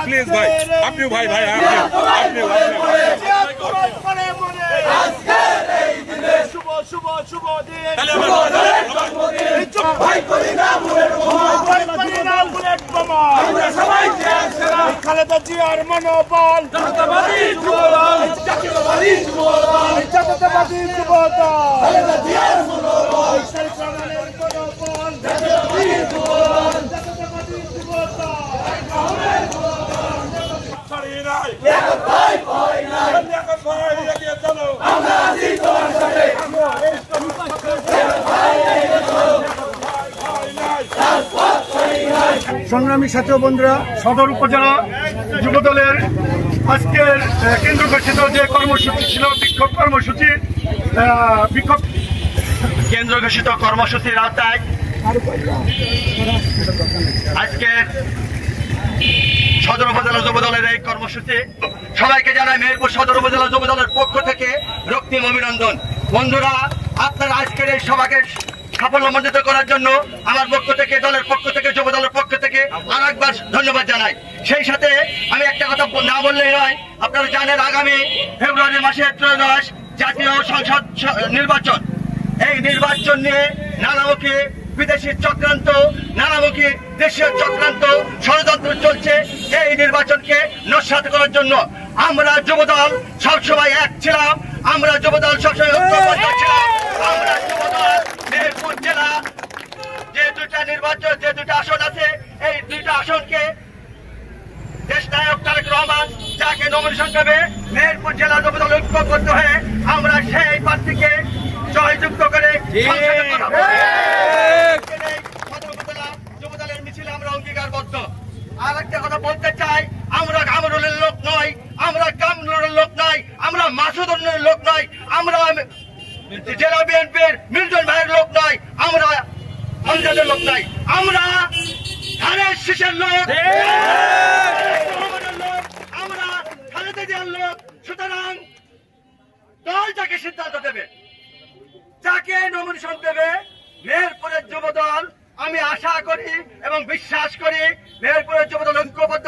Please ভাই, আপনিও ভাই ভাই আপনিও শুভ শুভ শুভ দিন ভাই করি না বুলেট বোমা আমরা সবাই খালেদা জিয়ার মনোবল জাতীয়তাবাদী যুবদল জাতীয়তাবাদী যুবদল খালেদা জিয়ার মনোবল সরকারের মনোবল জাতীয়তাবাদী যুবদল জাতীয়তাবাদী যুবদল ছড়িয়ে নাই লিয়াকত ভাই ভয় নাই লিয়াকত ভাই এগিয়ে চলো আমরা আছি তোমার সাথে আমরা এই সংগ্রামী ছাত্র বন্ধুরা, সদর উপজেলা যুবদলের আজকের কেন্দ্র ঘোষিত যে কর্মসূচি ছিল বিক্ষোভ কর্মসূচি, কেন্দ্র ঘোষিত কর্মসূচির আওতায় আজকের সদর উপজেলা যুবদলের এই কর্মসূচি সবাইকে জানাই মেহেরপুর সদর উপজেলা যুবদলের পক্ষ থেকে রক্তিম অভিনন্দন। বন্ধুরা, আপনারা আজকের এই সভাকে সাফল্যমণ্ডিত করার জন্য আমার পক্ষ থেকে, দলের পক্ষ থেকে, যুব দলের পক্ষ থেকে আরেকবার ধন্যবাদ জানাই। সেই সাথে আমি একটা কথা না বললেই নয়, আপনারা জানেন আগামী ফেব্রুয়ারি মাসের 13 জাতীয় সংসদ নির্বাচন। এই নির্বাচন নিয়ে নানামুখী বিদেশি চক্রান্ত, নানামুখী দেশীয় চক্রান্ত, ষড়যন্ত্র চলছে। এই নির্বাচনকে নস্যাৎ করার জন্য আমরা যুবদল সবসময় এক ছিলাম, আমরা যুবদল সবসময় ঐক্যবদ্ধ ছিলাম। আমরা যুবদল মেহেরপুর জেলা যে দুটা নির্বাচন, যে দুটা আসন আছে, এই দুইটা আসনকে দেশনায়ক তারেক রহমান যাকে নমিনেশন দেবে, মেহেরপুর জেলা যুবদল ঐক্যবদ্ধ হয়ে আমরা সেই প্রার্থীকে জয়যুক্ত করে যুবদলের মিছিলে আমরা অঙ্গীকারবদ্ধ। আর একটা কথা বলতে চাই, আমরা কামরুলের লোক নয়, আমরা কামরুলের লোক নয়, আমরা মাসুদের লোক নয়, আমরা জেলা বিএনপির মিল্টন ভাইয়ের লোক নয়, আমরা আমজাদের লোক নয়, আমরা ধানের শীষের লোক, আমরা খালেদা জিয়ার লোক। সুতরাং দল যাকে সিদ্ধান্ত দেবে, যাকে নমিনেশন দেবে, মেহেরপুরের যুবদল, আমি আশা করি এবং বিশ্বাস করি মেহেরপুরের যুবদল ঐক্যবদ্ধ